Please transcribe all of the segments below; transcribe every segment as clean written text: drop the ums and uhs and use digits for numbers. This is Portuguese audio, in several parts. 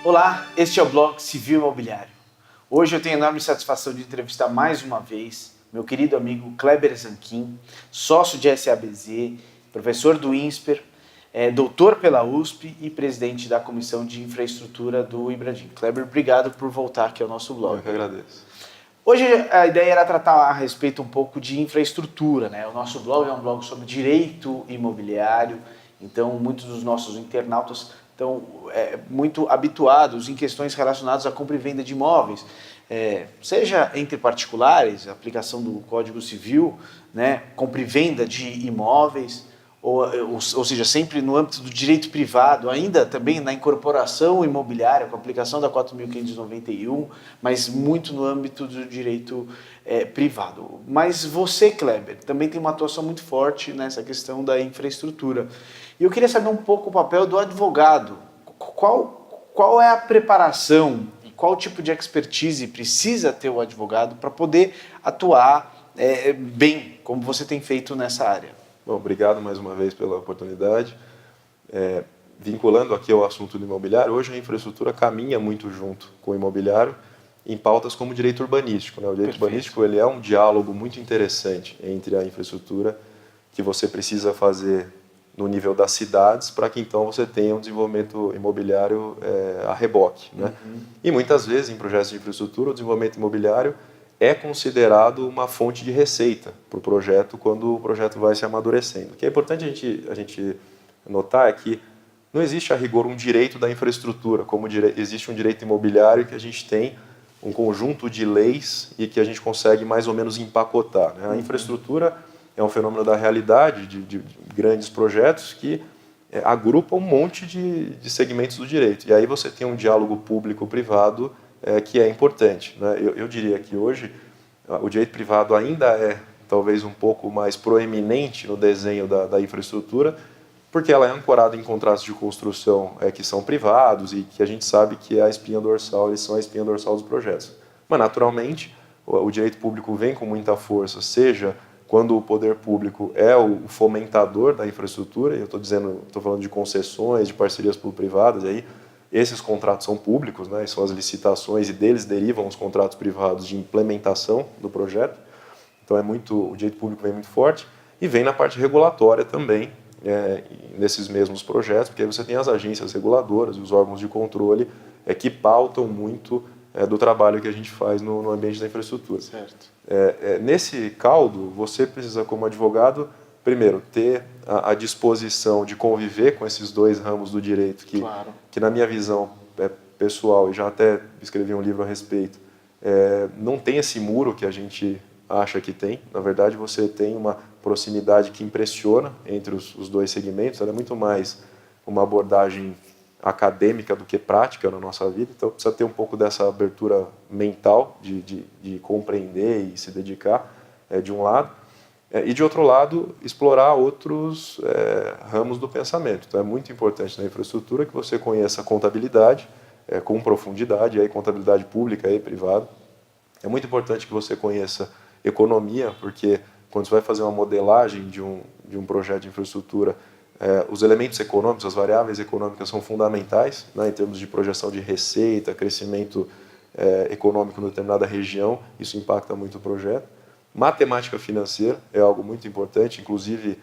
Olá, este é o Blog Civil Imobiliário. Hoje eu tenho a enorme satisfação de entrevistar mais uma vez meu querido amigo Kleber Zanquin, sócio de SABZ, professor do INSPER, doutor pela USP e presidente da Comissão de Infraestrutura do Ibradim. Kleber, obrigado por voltar aqui ao nosso blog. Eu que agradeço. Hoje a ideia era tratar a respeito um pouco de infraestrutura, né? O nosso blog é um blog sobre direito imobiliário, então muitos dos nossos internautas estão muito habituados em questões relacionadas à compra e venda de imóveis, seja entre particulares, aplicação do Código Civil, né? Compra e venda de imóveis, ou seja, sempre no âmbito do direito privado, ainda também na incorporação imobiliária, com a aplicação da 4.591, mas muito no âmbito do direito privado. Mas você, Kleber, também tem uma atuação muito forte nessa questão da infraestrutura. E eu queria saber um pouco o papel do advogado. Qual é a preparação e qual tipo de expertise precisa ter o advogado para poder atuar bem, como você tem feito nessa área? Bom, obrigado mais uma vez pela oportunidade. Vinculando aqui ao assunto do imobiliário, hoje a infraestrutura caminha muito junto com o imobiliário em pautas como o direito urbanístico, né? O direito urbanístico ele é um diálogo muito interessante entre a infraestrutura que você precisa fazer no nível das cidades para que então você tenha um desenvolvimento imobiliário a reboque, né? E muitas vezes em projetos de infraestrutura o desenvolvimento imobiliário é considerado uma fonte de receita para o projeto quando o projeto vai se amadurecendo. O que é importante a gente notar é que não existe a rigor um direito da infraestrutura, como existe um direito imobiliário que a gente tem um conjunto de leis e que a gente consegue mais ou menos empacotar, né? A infraestrutura é um fenômeno da realidade de grandes projetos que agrupam um monte de segmentos do direito. E aí você tem um diálogo público-privado que é importante, né? Eu diria que hoje o direito privado ainda é talvez um pouco mais proeminente no desenho da infraestrutura, porque ela é ancorada em contratos de construção que são privados e que a gente sabe que é a espinha dorsal, eles são a espinha dorsal dos projetos. Mas, naturalmente, o direito público vem com muita força, seja quando o poder público é o fomentador da infraestrutura, eu estou falando de concessões, de parcerias público-privadas, aí esses contratos são públicos, né, são as licitações e deles derivam os contratos privados de implementação do projeto. Então o direito público vem muito forte e vem na parte regulatória também, nesses mesmos projetos, porque aí você tem as agências reguladoras e os órgãos de controle que pautam muito do trabalho que a gente faz no ambiente da infraestrutura. Certo. Nesse caldo, você precisa, como advogado, primeiro, ter a disposição de conviver com esses dois ramos do direito, que na minha visão pessoal, e já até escrevi um livro a respeito, não tem esse muro que a gente acha que tem. Na verdade, você tem uma proximidade que impressiona entre os dois segmentos, ela é muito mais uma abordagem acadêmica do que prática na nossa vida, então precisa ter um pouco dessa abertura mental de compreender e se dedicar, de um lado, e de outro lado, explorar outros ramos do pensamento. Então é muito importante na infraestrutura que você conheça a contabilidade com profundidade, aí contabilidade pública e privada. É muito importante que você conheça economia, porque quando você vai fazer uma modelagem de um projeto de infraestrutura, os elementos econômicos, as variáveis econômicas são fundamentais, né, em termos de projeção de receita, crescimento econômico em determinada região, isso impacta muito o projeto. Matemática financeira é algo muito importante, inclusive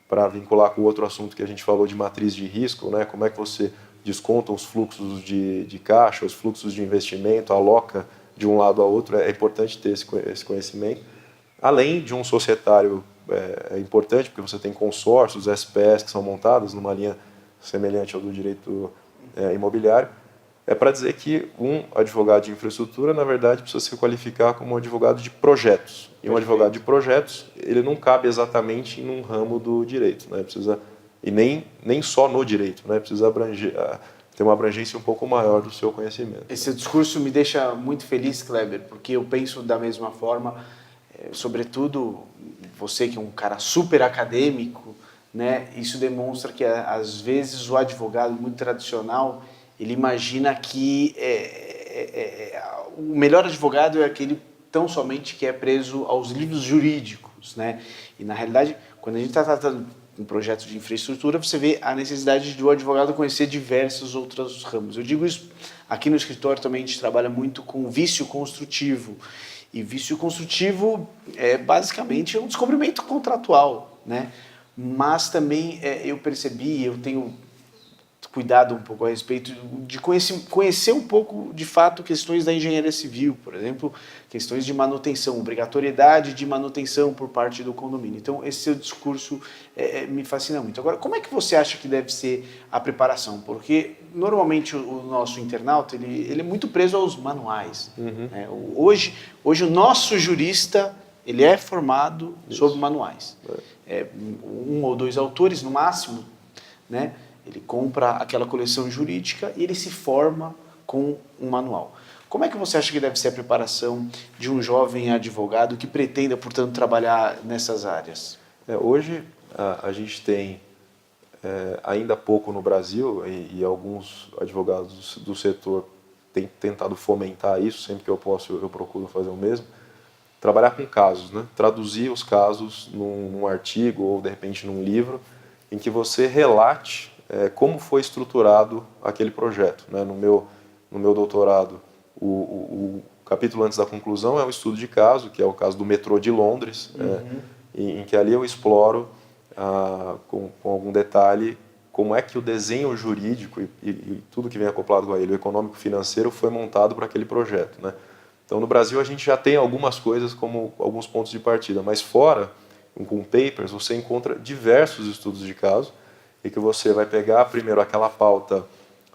para vincular com outro assunto que a gente falou de matriz de risco, né, como é que você desconta os fluxos de caixa, os fluxos de investimento, aloca de um lado a outro, é importante ter esse conhecimento. Além de um societário importante, porque você tem consórcios, SPS, que são montados numa linha semelhante ao do direito imobiliário, para dizer que um advogado de infraestrutura, na verdade, precisa se qualificar como um advogado de projetos. E um advogado de projetos, ele não cabe exatamente em um ramo do direito, né? E nem só no direito, né? Precisa ter uma abrangência um pouco maior do seu conhecimento. Esse discurso me deixa muito feliz, Kleber, porque eu penso da mesma forma, sobretudo você que é um cara super acadêmico, né? Isso demonstra que às vezes o advogado muito tradicional ele imagina que o melhor advogado é aquele tão somente que é preso aos livros jurídicos, né? E na realidade, quando a gente está tratando com projetos de infraestrutura, você vê a necessidade do advogado conhecer diversos outros ramos. Eu digo isso, aqui no escritório também a gente trabalha muito com vício construtivo. E vício construtivo é basicamente um descobrimento contratual, né? Mas também eu percebi, eu tenho cuidado um pouco a respeito de conhecer um pouco, de fato, questões da engenharia civil, por exemplo, questões de manutenção, obrigatoriedade de manutenção por parte do condomínio. Então, esse seu discurso me fascina muito. Agora, como é que você acha que deve ser a preparação? Porque, normalmente, o nosso internauta, ele é muito preso aos manuais. Né? Hoje, o nosso jurista, ele é formado sobre manuais. Um ou dois autores, no máximo, né? Ele compra aquela coleção jurídica e ele se forma com um manual. Como é que você acha que deve ser a preparação de um jovem advogado que pretenda, portanto, trabalhar nessas áreas? Hoje a gente tem ainda pouco no Brasil e alguns advogados do setor têm tentado fomentar isso, sempre que eu posso eu procuro fazer o mesmo, trabalhar com casos, né? Traduzir os casos num artigo ou de repente num livro em que você relate como foi estruturado aquele projeto. Né? No meu doutorado, o capítulo antes da conclusão é um estudo de caso, que é o caso do metrô de Londres, em que ali eu exploro com algum detalhe como é que o desenho jurídico e tudo que vem acoplado com ele, o econômico-financeiro, foi montado para aquele projeto. Né? Então, no Brasil, a gente já tem algumas coisas como alguns pontos de partida, mas fora, com papers, você encontra diversos estudos de caso, e que você vai pegar primeiro aquela pauta,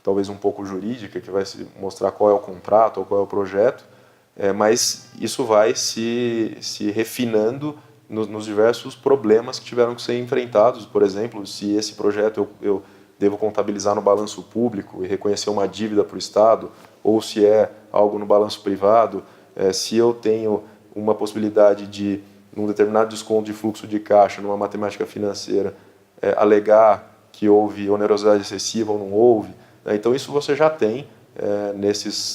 talvez um pouco jurídica, que vai mostrar qual é o contrato ou qual é o projeto, mas isso vai se refinando nos diversos problemas que tiveram que ser enfrentados. Por exemplo, se esse projeto eu devo contabilizar no balanço público e reconhecer uma dívida para o Estado, ou se é algo no balanço privado, se eu tenho uma possibilidade de, num determinado desconto de fluxo de caixa, numa matemática financeira, alegar que houve onerosidade excessiva ou não houve. Então isso você já tem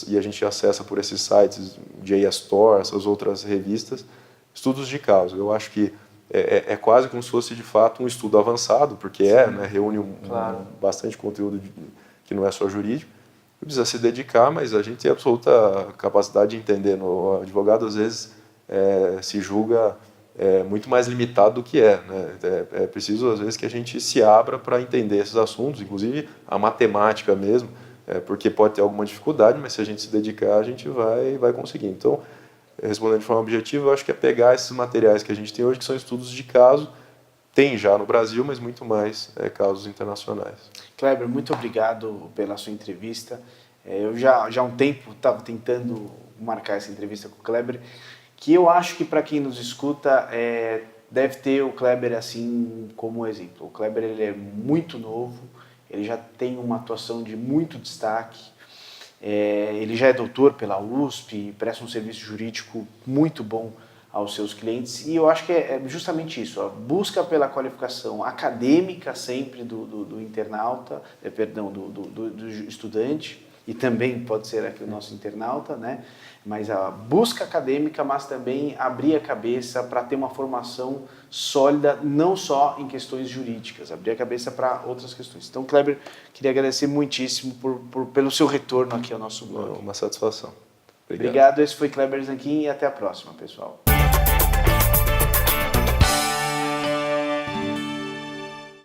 e a gente acessa por esses sites, JS Store, essas outras revistas, estudos de caso. Eu acho que é quase como se fosse de fato um estudo avançado, porque né, reúne bastante conteúdo que não é só jurídico, precisa se dedicar, mas a gente tem absoluta capacidade de entender. O advogado às vezes se julga muito mais limitado do que né? É preciso, às vezes, que a gente se abra para entender esses assuntos, inclusive a matemática mesmo, porque pode ter alguma dificuldade, mas se a gente se dedicar, a gente vai conseguir. Então, respondendo de forma objetiva, eu acho que é pegar esses materiais que a gente tem hoje, que são estudos de caso, tem já no Brasil, mas muito mais casos internacionais. Kleber, muito obrigado pela sua entrevista. Eu já há um tempo estava tentando marcar essa entrevista com o Kleber, que eu acho que para quem nos escuta deve ter o Kleber assim como exemplo. O Kleber ele é muito novo, ele já tem uma atuação de muito destaque, ele já é doutor pela USP, presta um serviço jurídico muito bom aos seus clientes, e eu acho que é justamente isso, a busca pela qualificação acadêmica sempre do internauta, do estudante, e também pode ser aqui o nosso internauta, né? Mas a busca acadêmica, mas também abrir a cabeça para ter uma formação sólida, não só em questões jurídicas, abrir a cabeça para outras questões. Então, Kleber, queria agradecer muitíssimo pelo seu retorno aqui ao nosso blog. Uma satisfação. Obrigado, esse foi Kleber Zanquim e até a próxima, pessoal.